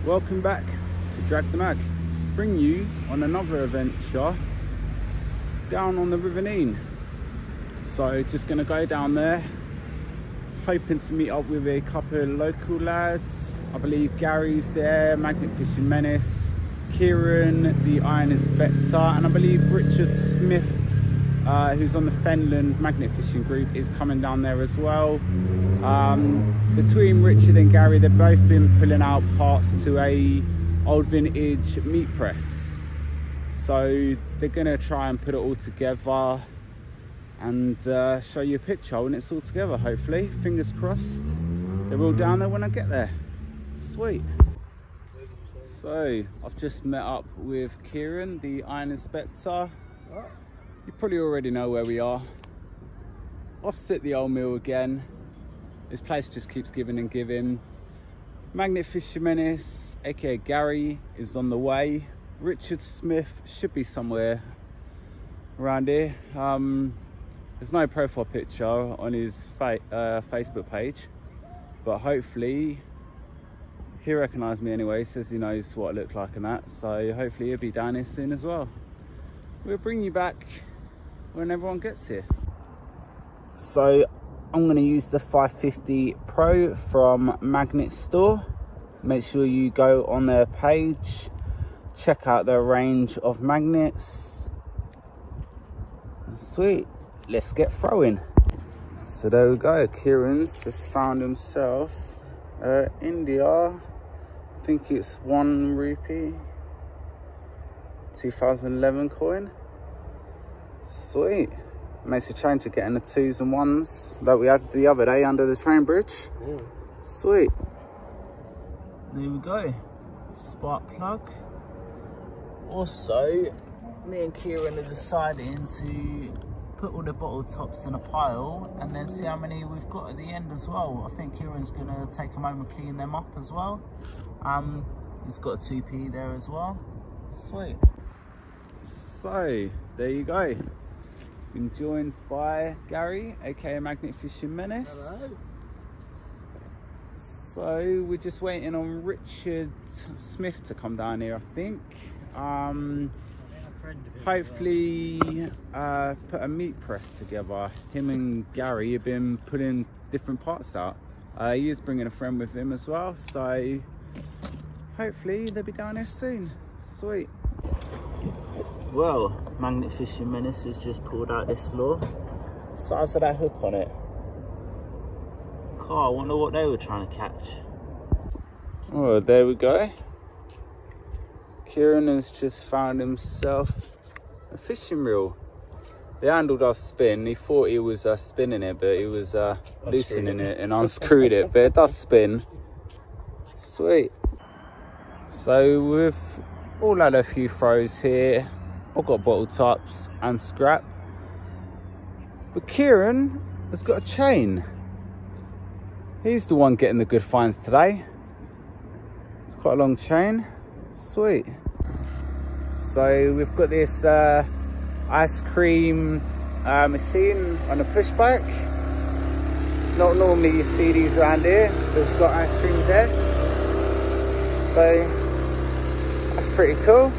Welcome back to Drag the Mag. Bring you on another adventure down on the River Nene. So just going to go down there, hoping to meet up with a couple of local lads. I believe Gary's there, Magnet Fishing Menace, Kieran, the Iron Inspector, and I believe Richard Smith, who's on the Fenland Magnet Fishing group, is coming down there as well. Between Richard and Gary, they've both been pulling out parts to a old vintage meat press. So they're gonna try and put it all together and show you a picture when it's all together, hopefully. Fingers crossed. They're all down there when I get there. Sweet. So I've just met up with Kieran, the Iron Inspector. You probably already know where we are. Opposite the old mill again. This place just keeps giving and giving. Magnet Fishing Menace, aka Gary, is on the way. Richard Smith should be somewhere around here. There's no profile picture on his Facebook page, but hopefully he recognised me anyway. He says he knows what I look like and that, so hopefully he'll be down here soon as well. We'll bring you back when everyone gets here. So I'm going to use the 550 Pro from Magnet Store. Make sure you go on their page, check out their range of magnets. Sweet, let's get throwing. So there we go, Kieran's just found himself India, I think it's 1 rupee 2011 coin. Sweet. Makes a change to getting the 2s and 1s that we had the other day under the train bridge. Yeah. Sweet. There we go. Spark plug. Also, me and Kieran are deciding to put all the bottle tops in a pile and then see how many we've got at the end as well. I think Kieran's gonna take a moment, clean them up as well. He's got a 2p there as well. Sweet. So there you go. Been joined by Gary, aka Magnet Fishing Menace. Hello. So we're just waiting on Richard Smith to come down here, I think. Hopefully put a meat press together. Him and Gary have been putting different parts out. He is bringing a friend with him as well, so hopefully they'll be down here soon. Sweet. Well, Magnet Fishing Menace has just pulled out this lure. Size of that hook on it. God, I wonder what they were trying to catch. Oh, there we go. Kieran has just found himself a fishing reel. The handle does spin. He thought he was spinning it, but he was loosening it and unscrewed it, but it does spin. Sweet. So we've all had a few throws here. I've got bottle tops and scrap, but Kieran has got a chain. He's the one getting the good finds today. It's quite a long chain. Sweet. So we've got this ice cream machine on a pushback. Not normally you see these around here, but it's got ice cream there. So that's pretty cool.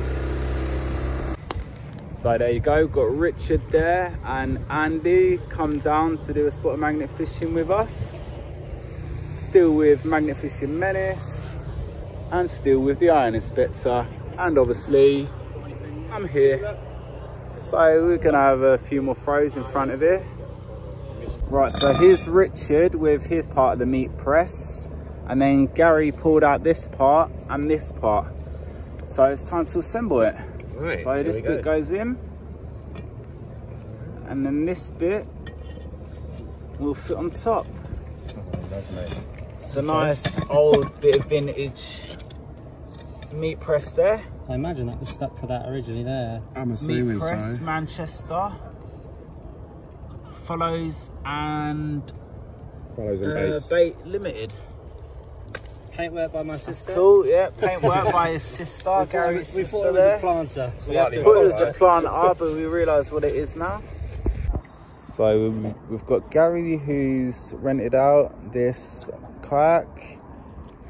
So there you go, got Richard there and Andy come down to do a spot of magnet fishing with us. Still with Magnet Fishing Menace and still with the Iron Inspector, and obviously I'm here. So we're gonna have a few more throws in front of it. Right, so here's Richard with his part of the meat press, and then Gary pulled out this part and this part. So it's time to assemble it. Right, so this bit goes in, and then this bit will fit on top. Oh, lovely. It's a nice old bit of vintage meat press there. I imagine that was stuck to that originally there. I'm assuming meat press, so. Manchester. Follows and Bait Limited. Paintwork by my sister. Cool, yeah, paintwork by his sister. Gary's we thought it was a planter. So we thought it was a planter, but we realise what it is now. So we've got Gary who's rented out this kayak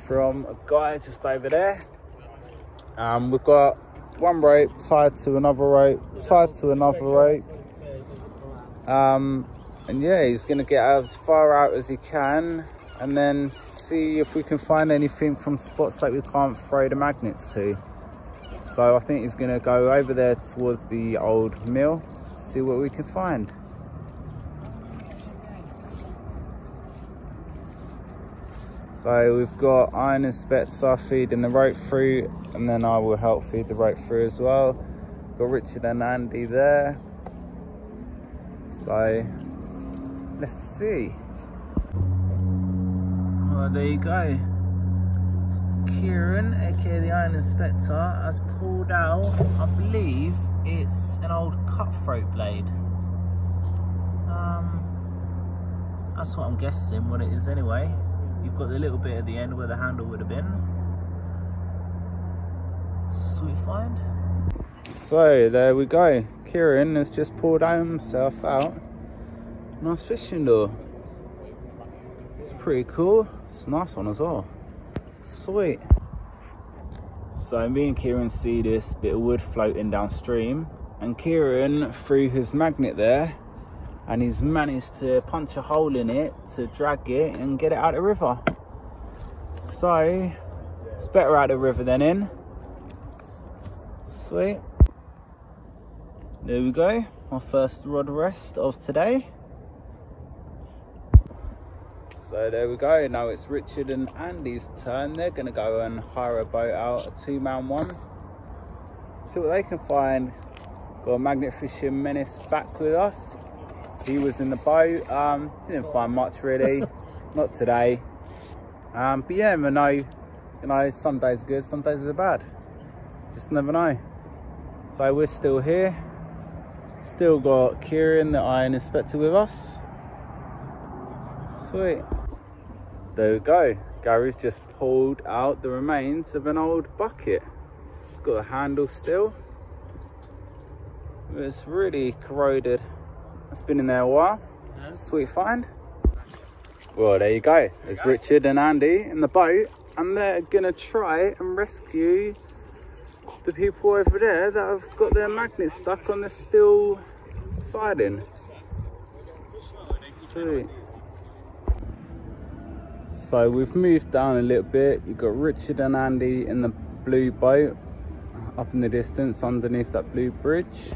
from a guy just over there. We've got one rope tied to another rope, tied to another rope. And yeah, he's gonna get as far out as he can and then see if we can find anything from spots that we can't throw the magnets to. So I think he's gonna go over there towards the old mill, see what we can find. So we've got Iron Inspector feeding the rope through, and then I will help feed the rope through as well. Got Richard and Andy there. So let's see. Well, there you go. Kieran, aka the Iron Inspector, has pulled out, I believe it's an old cutthroat blade. That's what I'm guessing what it is anyway. You've got the little bit at the end where the handle would have been. It's a sweet find. So there we go. Kieran has just pulled himself out. Nice fishing lure. It's pretty cool. It's a nice one as well. Sweet. So me and Kieran see this bit of wood floating downstream, and Kieran threw his magnet there, and he's managed to punch a hole in it to drag it and get it out of the river. So it's better out of the river than in. Sweet. There we go, my first rod rest of today. So there we go, now it's Richard and Andy's turn. They're gonna go and hire a boat out, a 2-man one. See what they can find. Got a magnet fishing menace back with us. He was in the boat, didn't find much really, not today. But yeah, you know, some days are good, some days are bad. Just never know. So we're still here. Still got Kieran, the Iron Inspector, with us. Sweet. There we go. Gary's just pulled out the remains of an old bucket. It's got a handle still. It's really corroded. It's been in there a while. Sweet find. Well, there you go. There's Richard and Andy in the boat, and they're gonna try and rescue the people over there that have got their magnet stuck on the steel siding. Sweet. So we've moved down a little bit. You've got Richard and Andy in the blue boat up in the distance underneath that blue bridge.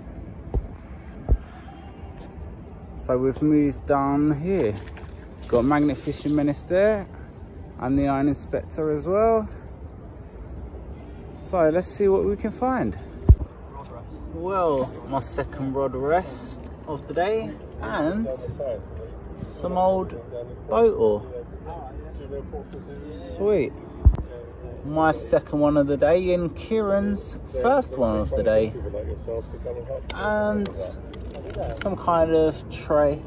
So we've moved down here. Got Magnet Fishing Menace there and the Iron Inspector as well. So let's see what we can find. Well, my second rod rest of the day and some old boat oar. Sweet. My second one of the day and Kieran's first one of the day. And some kind of tray,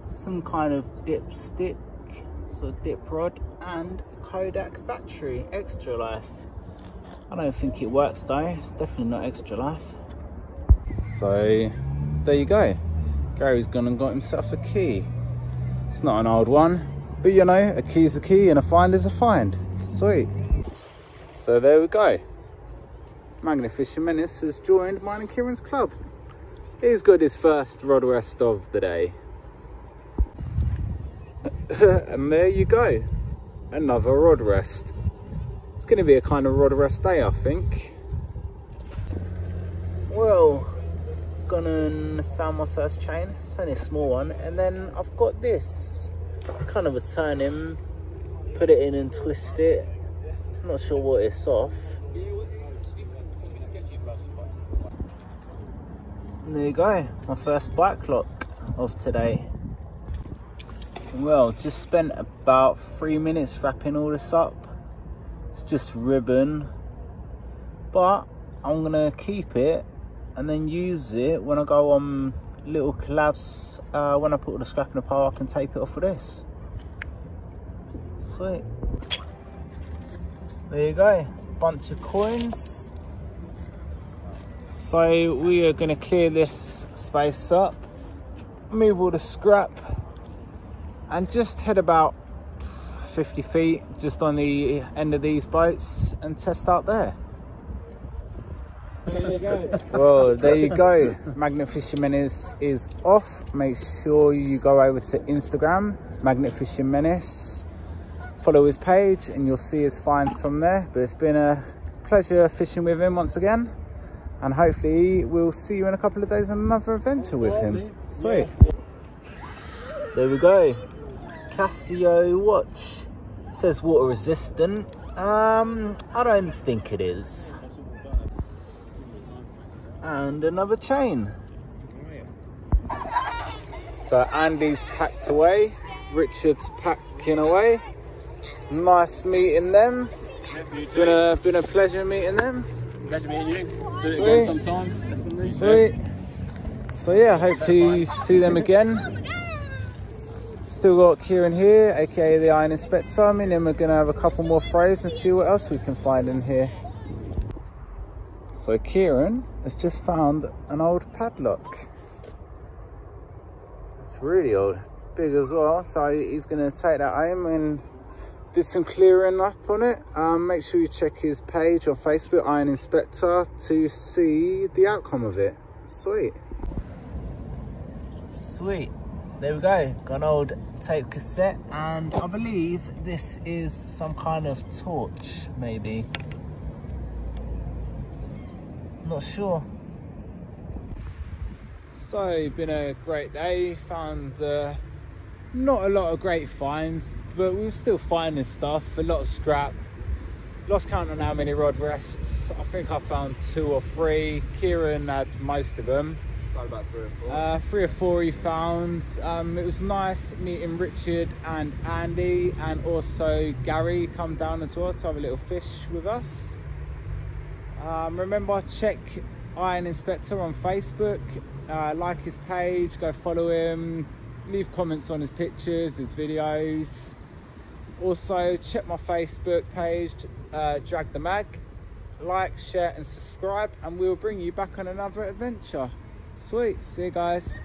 some kind of dipstick, so dip rod, and a Kodak battery, extra life. I don't think it works though, it's definitely not extra life. So there you go. Gary's gone and got himself a key. It's not an old one, but you know, a key's a key and a find is a find. Sweet. So there we go. Magnet Fishing Menace has joined mine and Kieran's club. He's got his first rod rest of the day. And there you go. Another rod rest. It's going to be a kind of rod rest day, I think. Well, gone and found my first chain. It's only a small one. And then I've got this. Kind of a turn in. Put it in and twist it. I'm not sure what it's off. And there you go, my first bike lock of today. Well, just spent about 3 minutes wrapping all this up. It's just ribbon, but I'm gonna keep it and then use it when I go on little collabs. When I put all the scrap in the pile, I can tape it off with this. Sweet. There you go, bunch of coins. So we are going to clear this space up, move all the scrap, and just head about 50 feet just on the end of these boats and test out there. There you go. Well, there you go. Magnet Fishing Menace is off. Make sure you go over to Instagram, Magnet Fishing Menace. Follow his page and you'll see his finds from there. But it's been a pleasure fishing with him once again. And hopefully we'll see you in a couple of days on another adventure with him. Sweet. There we go. Casio watch. Says water resistant. I don't think it is. And another chain. So Andy's packed away, Richard's packing away. Nice meeting them. Been a pleasure meeting them. Pleasure meeting you. Do it again sometime. Definitely. Sweet. So yeah, hopefully see them again. Still got Kieran here, aka the Iron Inspector. I mean, then we're gonna have a couple more throws and see what else we can find in here. So Kieran has just found an old padlock. It's really old, big as well. So he's gonna take that home and do some clearing up on it. Make sure you check his page on Facebook, Iron Inspector, to see the outcome of it. Sweet. Sweet. There we go. Got an old tape cassette, and I believe this is some kind of torch, maybe. Not sure. So been a great day. Found not a lot of great finds, but we were still finding stuff. A lot of scrap. Lost count on how many rod rests. I think I found 2 or 3. Kieran had most of them. About 3 or 4. 3 or 4 he found. It was nice meeting Richard and Andy, and also Gary come down as well to have a little fish with us. Remember, check Iron Inspector on Facebook, like his page, go follow him, leave comments on his pictures, his videos. Also check my Facebook page, Drag the Mag. Like, share and subscribe, and we'll bring you back on another adventure. Sweet, see you guys.